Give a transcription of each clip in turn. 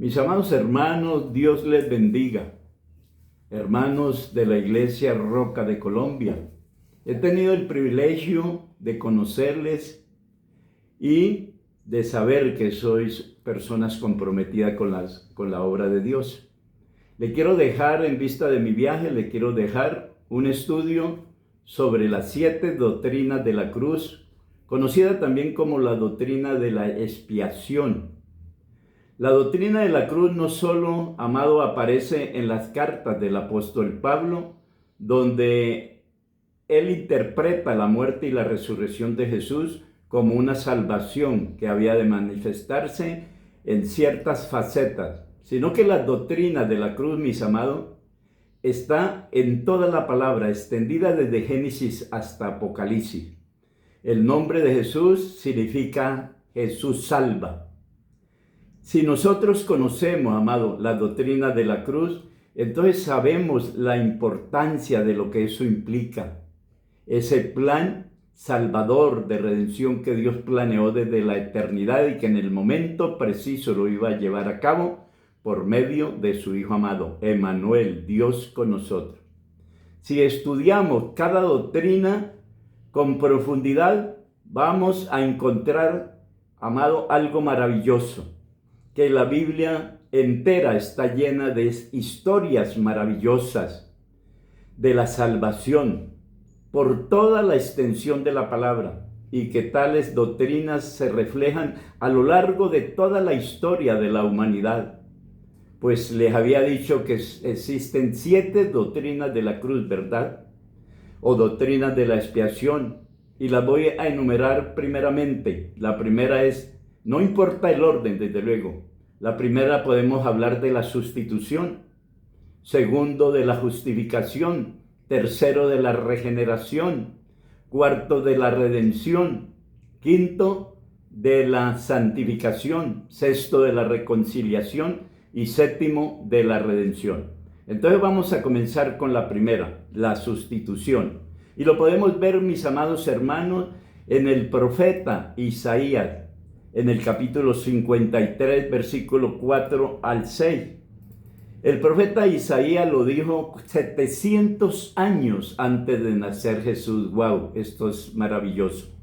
Mis amados hermanos, Dios les bendiga. Hermanos de la Iglesia Roca de Colombia, he tenido el privilegio de conocerles y de saber que sois personas comprometidas con la obra de Dios. Le quiero dejar, en vista de mi viaje, le quiero dejar un estudio sobre las 7 doctrinas de la cruz, conocida también como la doctrina de la expiación. La doctrina de la cruz no solo, amado, aparece en las cartas del apóstol Pablo, donde él interpreta la muerte y la resurrección de Jesús como una salvación que había de manifestarse en ciertas facetas, sino que la doctrina de la cruz, mis amados, está en toda la palabra, extendida desde Génesis hasta Apocalipsis. El nombre de Jesús significa Jesús salva. Si nosotros conocemos, amado, la doctrina de la cruz, entonces sabemos la importancia de lo que eso implica. Ese plan salvador de redención que Dios planeó desde la eternidad y que en el momento preciso lo iba a llevar a cabo por medio de su Hijo amado, Emmanuel, Dios con nosotros. Si estudiamos cada doctrina con profundidad, vamos a encontrar, amado, algo maravilloso. Que la Biblia entera está llena de historias maravillosas de la salvación por toda la extensión de la palabra, y que tales doctrinas se reflejan a lo largo de toda la historia de la humanidad. Pues les había dicho que existen 7 doctrinas de la cruz, ¿verdad? O doctrinas de la expiación, y las voy a enumerar primeramente. La primera es, no importa el orden, desde luego. La primera podemos hablar de la sustitución, segundo de la justificación, tercero de la regeneración, cuarto de la redención, quinto de la santificación, sexto de la reconciliación y séptimo de la redención. Entonces vamos a comenzar con la primera, la sustitución. Y lo podemos ver, mis amados hermanos, en el profeta Isaías, en el capítulo 53, versículo 4 al 6. El profeta Isaías lo dijo 700 años antes de nacer Jesús. ¡Wow! Esto es maravilloso.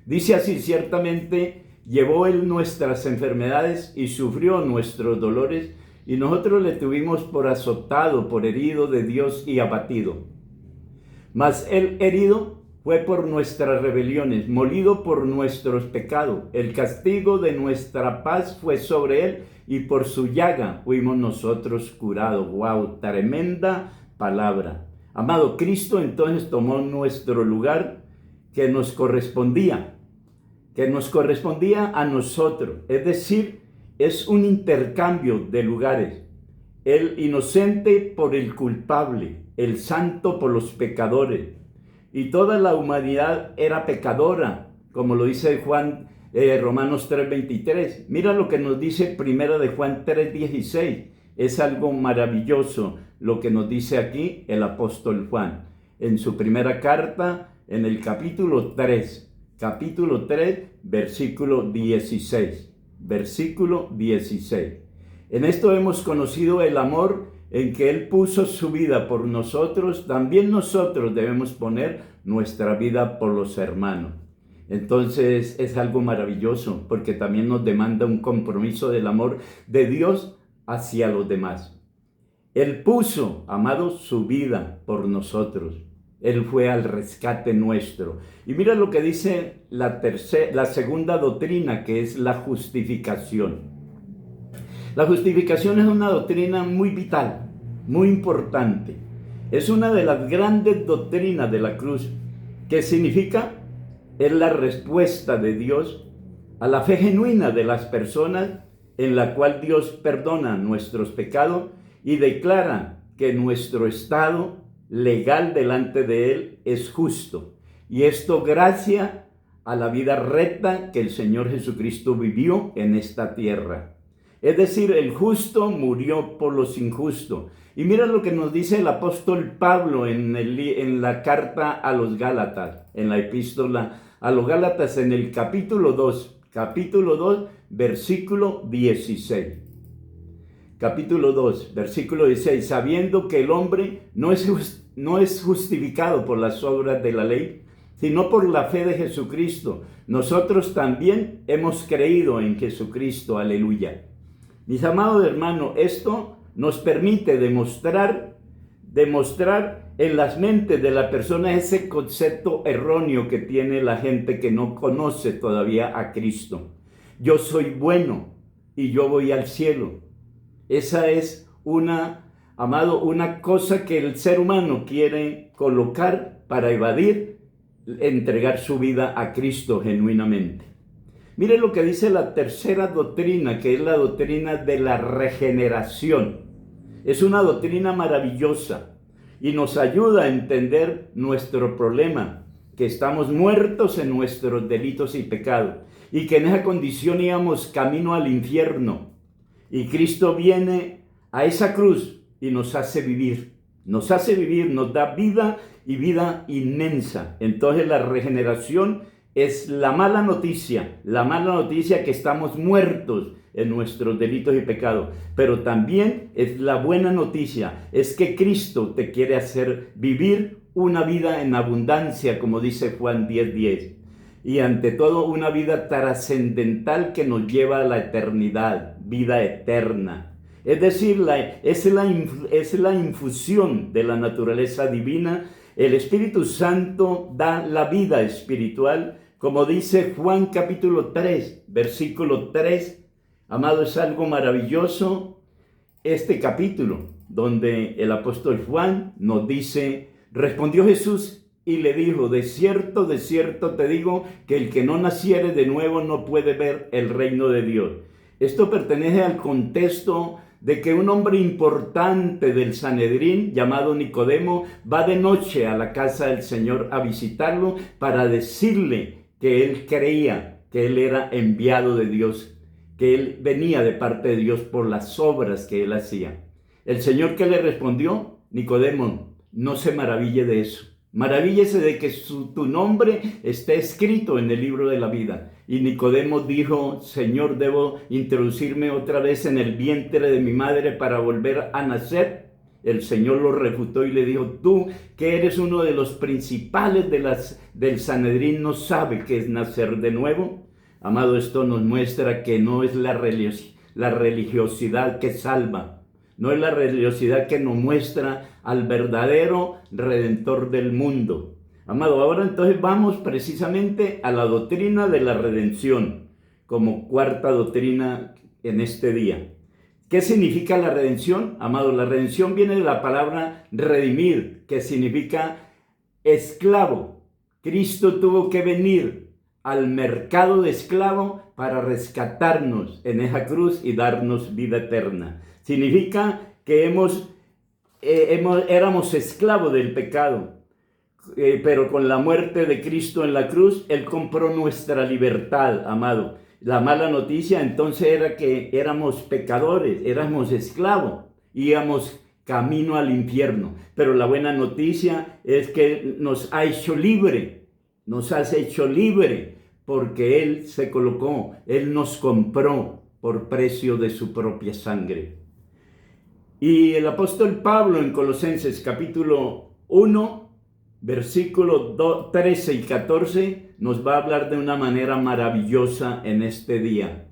Dice así: ciertamente llevó él nuestras enfermedades y sufrió nuestros dolores, y nosotros le tuvimos por azotado, por herido de Dios y abatido. Mas él herido fue por nuestras rebeliones, molido por nuestros pecados. El castigo de nuestra paz fue sobre él, y por su llaga fuimos nosotros curados. ¡Wow! Tremenda palabra. Amado, Cristo entonces tomó nuestro lugar que nos correspondía a nosotros. Es decir, es un intercambio de lugares. El inocente por el culpable, el santo por los pecadores. Y toda la humanidad era pecadora, como lo dice Romanos 3:23. Mira lo que nos dice Primera de Juan 3:16. Es algo maravilloso lo que nos dice aquí el apóstol Juan. En su primera carta, en el capítulo 3, versículo 16. Versículo 16. En esto hemos conocido el amor en que Él puso su vida por nosotros. También nosotros debemos poner nuestra vida por los hermanos. Entonces es algo maravilloso, porque también nos demanda un compromiso del amor de Dios hacia los demás. Él puso, amado, su vida por nosotros. Él fue al rescate nuestro. Y mira lo que dice la segunda doctrina, que es la justificación. La justificación es una doctrina muy vital, muy importante. Es una de las grandes doctrinas de la cruz. ¿Qué significa? Es la respuesta de Dios a la fe genuina de las personas, en la cual Dios perdona nuestros pecados y declara que nuestro estado legal delante de Él es justo. Y esto gracias a la vida recta que el Señor Jesucristo vivió en esta tierra. Es decir, el justo murió por los injustos. Y mira lo que nos dice el apóstol Pablo en la carta a los Gálatas, en la epístola a los Gálatas, en el capítulo 2, versículo 16. capítulo 2, versículo 16, sabiendo que el hombre no es justificado por las obras de la ley, sino por la fe de Jesucristo. Nosotros también hemos creído en Jesucristo, aleluya. Mis amados hermanos, esto nos permite demostrar en las mentes de la persona ese concepto erróneo que tiene la gente que no conoce todavía a Cristo. Yo soy bueno y yo voy al cielo. Esa es una cosa que el ser humano quiere colocar para evadir, entregar su vida a Cristo genuinamente. Mire lo que dice la tercera doctrina, que es la doctrina de la regeneración. Es una doctrina maravillosa y nos ayuda a entender nuestro problema, que estamos muertos en nuestros delitos y pecados, y que en esa condición íbamos camino al infierno. Y Cristo viene a esa cruz y nos hace vivir, nos da vida y vida inmensa. Entonces la regeneración es la mala noticia que estamos muertos en nuestros delitos y pecados, pero también es la buena noticia, es que Cristo te quiere hacer vivir una vida en abundancia, como dice Juan 10:10. Y ante todo una vida trascendental que nos lleva a la eternidad, vida eterna. Es decir, es la infusión de la naturaleza divina. El Espíritu Santo da la vida espiritual, como dice Juan capítulo 3, versículo 3. Amado, es algo maravilloso este capítulo, donde el apóstol Juan nos dice, respondió Jesús y le dijo, de cierto te digo, que el que no naciere de nuevo no puede ver el reino de Dios. Esto pertenece al contexto de que un hombre importante del Sanedrín, llamado Nicodemo, va de noche a la casa del Señor a visitarlo para decirle que él creía que él era enviado de Dios, que él venía de parte de Dios por las obras que él hacía. El Señor, ¿qué le respondió? Nicodemo, no se maraville de eso. Maravíllese de que tu nombre esté escrito en el libro de la vida. Y Nicodemo dijo, Señor, ¿debo introducirme otra vez en el vientre de mi madre para volver a nacer? El Señor lo refutó y le dijo, tú que eres uno de los principales del Sanedrín, ¿no sabes qué es nacer de nuevo? Amado, esto nos muestra que no es la religiosidad que salva. No es la religiosidad que nos muestra al verdadero Redentor del mundo. Amado, ahora entonces vamos precisamente a la doctrina de la redención, como cuarta doctrina en este día. ¿Qué significa la redención? Amado, la redención viene de la palabra redimir, que significa esclavo. Cristo tuvo que venir al mercado de esclavo para rescatarnos en esa cruz y darnos vida eterna. Significa que éramos esclavos del pecado, pero con la muerte de Cristo en la cruz, Él compró nuestra libertad, amado. La mala noticia entonces era que éramos pecadores, éramos esclavos, íbamos camino al infierno. Pero la buena noticia es que nos ha hecho libre, porque Él se colocó, Él nos compró por precio de su propia sangre. Y el apóstol Pablo en Colosenses capítulo 1, versículos 13 y 14, nos va a hablar de una manera maravillosa en este día.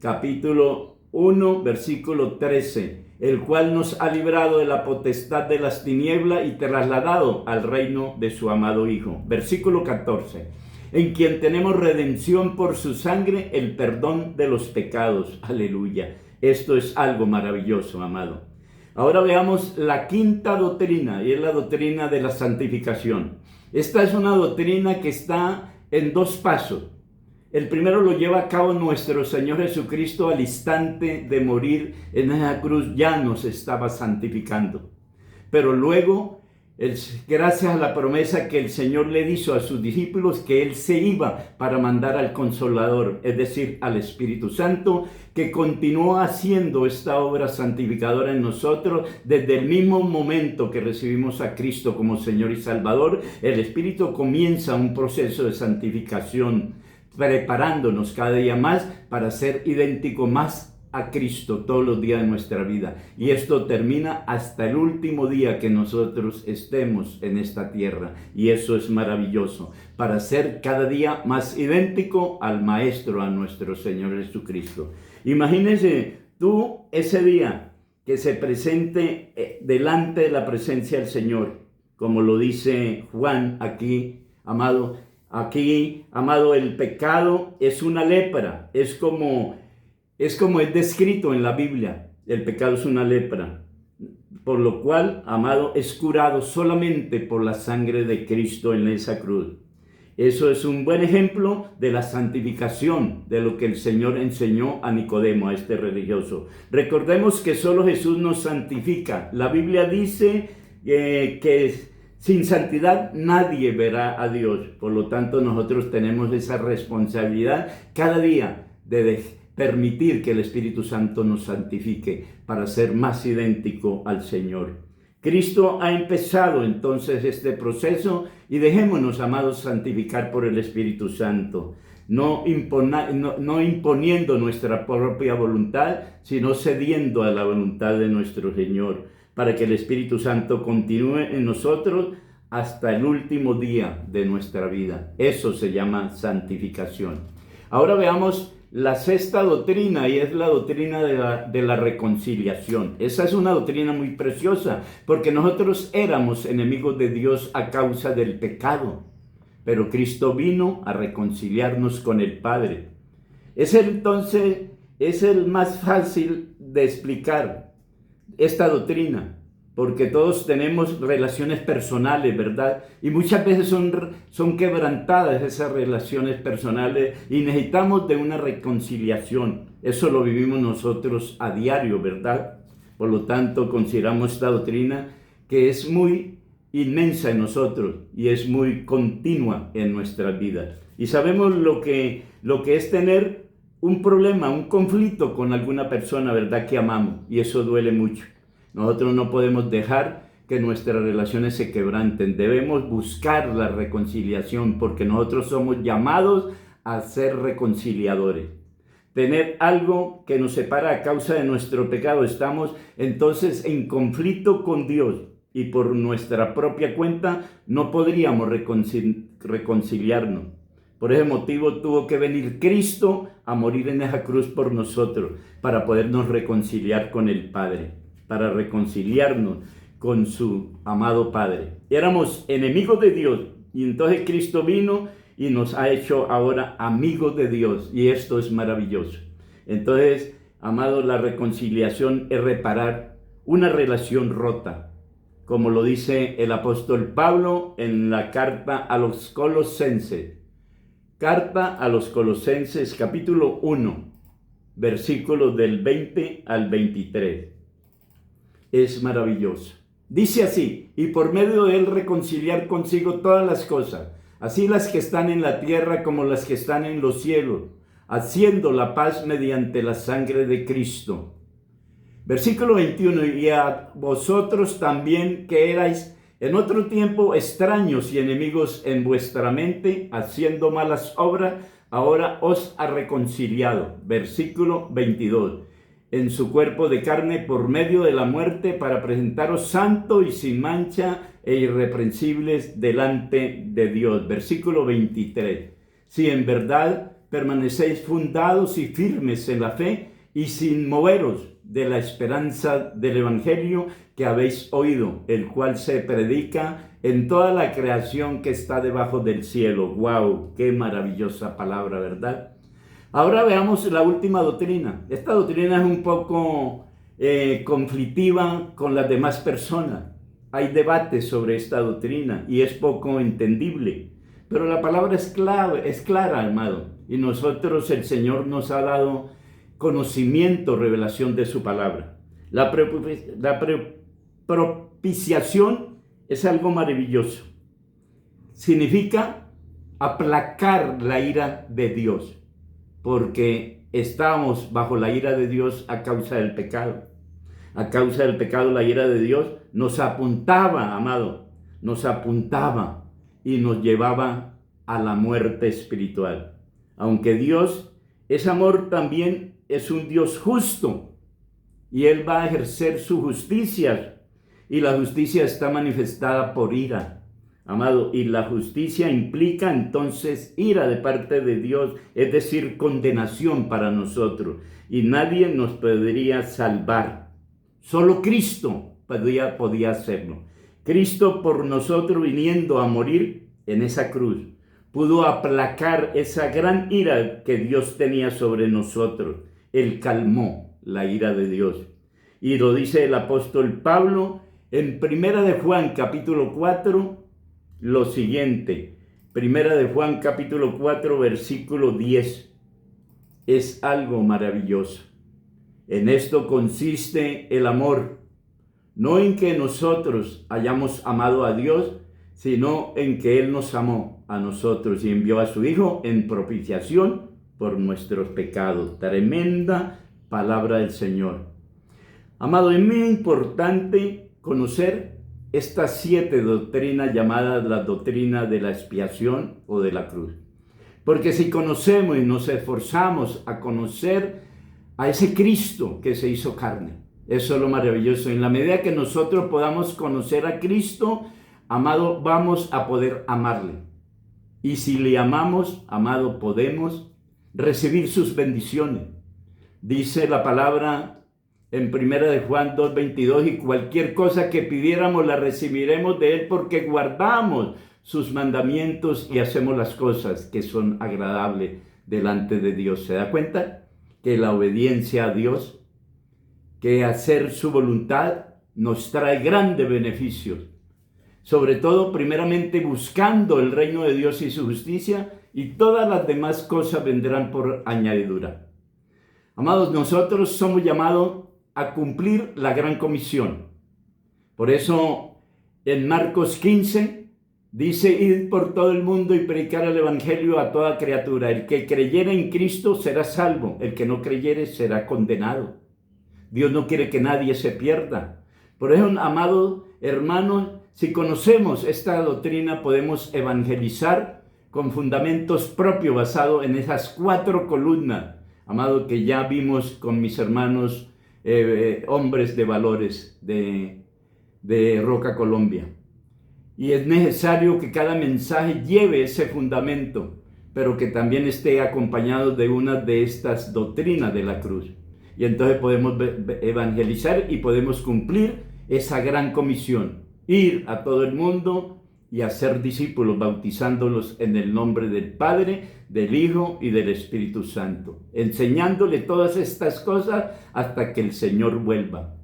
Capítulo 1, versículo 13, el cual nos ha librado de la potestad de las tinieblas y trasladado al reino de su amado Hijo. Versículo 14, en quien tenemos redención por su sangre, el perdón de los pecados. Aleluya. Esto es algo maravilloso, amado. Ahora veamos la quinta doctrina, y es la doctrina de la santificación. Esta es una doctrina que está en dos pasos. El primero lo lleva a cabo nuestro Señor Jesucristo al instante de morir en esa cruz, ya nos estaba santificando. Pero luego, gracias a la promesa que el Señor le hizo a sus discípulos, que Él se iba para mandar al Consolador, es decir, al Espíritu Santo, que continuó haciendo esta obra santificadora en nosotros desde el mismo momento que recibimos a Cristo como Señor y Salvador. El Espíritu comienza un proceso de santificación, preparándonos cada día más para ser idéntico más a Cristo todos los días de nuestra vida. Y esto termina hasta el último día que nosotros estemos en esta tierra. Y eso es maravilloso, para ser cada día más idéntico al Maestro, a nuestro Señor Jesucristo. Imagínense tú ese día que se presente delante de la presencia del Señor, como lo dice Juan aquí, amado. Aquí, amado, el pecado es una lepra, es como es descrito en la Biblia. El pecado es una lepra, por lo cual, amado, es curado solamente por la sangre de Cristo en esa cruz. Eso es un buen ejemplo de la santificación, de lo que el Señor enseñó a Nicodemo, a este religioso. Recordemos que solo Jesús nos santifica. La Biblia dice que sin santidad nadie verá a Dios. Por lo tanto, nosotros tenemos esa responsabilidad cada día de permitir que el Espíritu Santo nos santifique para ser más idéntico al Señor. Cristo ha empezado entonces este proceso y dejémonos, amados, santificar por el Espíritu Santo, no imponiendo nuestra propia voluntad, sino cediendo a la voluntad de nuestro Señor, para que el Espíritu Santo continúe en nosotros hasta el último día de nuestra vida. Eso se llama santificación. Ahora veamos la sexta doctrina, y es la doctrina de la reconciliación. Esa es una doctrina muy preciosa, porque nosotros éramos enemigos de Dios a causa del pecado, pero Cristo vino a reconciliarnos con el Padre. Entonces es el más fácil de explicar esta doctrina, porque todos tenemos relaciones personales, ¿verdad? Y muchas veces son quebrantadas esas relaciones personales y necesitamos de una reconciliación. Eso lo vivimos nosotros a diario, ¿verdad? Por lo tanto, consideramos esta doctrina que es muy inmensa en nosotros y es muy continua en nuestras vidas. Y sabemos lo que es tener un problema, un conflicto con alguna persona, ¿verdad? Que amamos, y eso duele mucho. Nosotros no podemos dejar que nuestras relaciones se quebranten. Debemos buscar la reconciliación, porque nosotros somos llamados a ser reconciliadores. Tener algo que nos separa a causa de nuestro pecado, estamos entonces en conflicto con Dios, y por nuestra propia cuenta no podríamos reconciliarnos. Por ese motivo tuvo que venir Cristo a morir en esa cruz por nosotros, para podernos reconciliar con el Padre, para reconciliarnos con su amado Padre. Éramos enemigos de Dios, y entonces Cristo vino y nos ha hecho ahora amigos de Dios, y esto es maravilloso. Entonces, amados, la reconciliación es reparar una relación rota, como lo dice el apóstol Pablo en la carta a los Colosenses. Carta a los Colosenses, capítulo 1, versículos del 20 al 23. Es maravilloso. Dice así: y por medio de él reconciliar consigo todas las cosas, así las que están en la tierra como las que están en los cielos, haciendo la paz mediante la sangre de Cristo. Versículo 21, y a vosotros también, que erais en otro tiempo extraños y enemigos en vuestra mente, haciendo malas obras, ahora os ha reconciliado. Versículo 22. En su cuerpo de carne por medio de la muerte, para presentaros santo y sin mancha e irreprensibles delante de Dios. Versículo 23. Si en verdad permanecéis fundados y firmes en la fe y sin moveros de la esperanza del Evangelio que habéis oído, el cual se predica en toda la creación que está debajo del cielo. ¡Wow! ¡Qué maravillosa palabra!, ¿verdad? Ahora veamos la última doctrina. Esta doctrina es un poco conflictiva con las demás personas. Hay debates sobre esta doctrina y es poco entendible. Pero la palabra es clara, amado. Y nosotros, el Señor nos ha dado conocimiento, revelación de su palabra. La propiciación es algo maravilloso. Significa aplacar la ira de Dios, porque estamos bajo la ira de Dios a causa del pecado. A causa del pecado, la ira de Dios nos apuntaba, amado, nos apuntaba y nos llevaba a la muerte espiritual. Aunque Dios es amor, también es un Dios justo y Él va a ejercer su justicia, y la justicia está manifestada por ira. Amado, y la justicia implica entonces ira de parte de Dios, es decir, condenación para nosotros. Y nadie nos podría salvar. Solo Cristo podía hacerlo. Cristo por nosotros viniendo a morir en esa cruz, pudo aplacar esa gran ira que Dios tenía sobre nosotros. Él calmó la ira de Dios. Y lo dice el apóstol Pablo en 1 de Juan capítulo 4, lo siguiente. 1 de Juan capítulo 4 versículo 10. Es algo maravilloso. En esto consiste el amor, no en que nosotros hayamos amado a Dios, sino en que Él nos amó a nosotros y envió a su Hijo en propiciación por nuestros pecados. Tremenda palabra del Señor. Amado, es muy importante conocer estas 7 doctrinas llamadas la doctrina de la expiación o de la cruz. Porque si conocemos y nos esforzamos a conocer a ese Cristo que se hizo carne, eso es lo maravilloso. En la medida que nosotros podamos conocer a Cristo, amado, vamos a poder amarle. Y si le amamos, amado, podemos recibir sus bendiciones. Dice la palabra en 1 de Juan 2:22, y cualquier cosa que pidiéramos la recibiremos de Él porque guardamos sus mandamientos y hacemos las cosas que son agradables delante de Dios. ¿Se da cuenta? Que la obediencia a Dios, que hacer su voluntad nos trae grandes beneficios. Sobre todo, primeramente, buscando el reino de Dios y su justicia, y todas las demás cosas vendrán por añadidura. Amados, nosotros somos llamados a cumplir la gran comisión. Por eso, en Marcos 15, dice: id por todo el mundo y predicar el evangelio a toda criatura. El que creyere en Cristo será salvo, el que no creyere será condenado. Dios no quiere que nadie se pierda. Por eso, amados hermanos, si conocemos esta doctrina, podemos evangelizar con fundamentos propios basados en esas 4 columnas, amado, que ya vimos con mis hermanos hombres de valores de Roca Colombia. Y es necesario que cada mensaje lleve ese fundamento, pero que también esté acompañado de una de estas doctrinas de la cruz. Y entonces podemos evangelizar y podemos cumplir esa gran comisión: ir a todo el mundo y hacer discípulos, bautizándolos en el nombre del Padre, del Hijo y del Espíritu Santo, enseñándole todas estas cosas hasta que el Señor vuelva.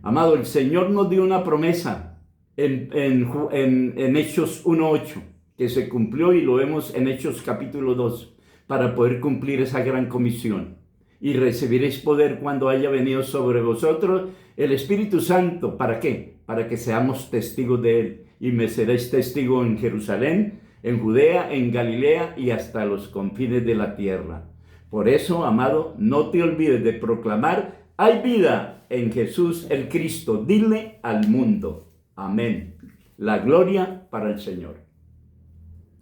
Amado, el Señor nos dio una promesa en Hechos 1:8, que se cumplió, y lo vemos en Hechos capítulo 2, para poder cumplir esa gran comisión. Y recibiréis poder cuando haya venido sobre vosotros el Espíritu Santo. ¿Para qué? Para que seamos testigos de Él. Y me seréis testigo en Jerusalén, en Judea, en Galilea y hasta los confines de la tierra. Por eso, amado, no te olvides de proclamar: hay vida en Jesús el Cristo. Dile al mundo. Amén. La gloria para el Señor.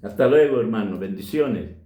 Hasta luego, hermano. Bendiciones.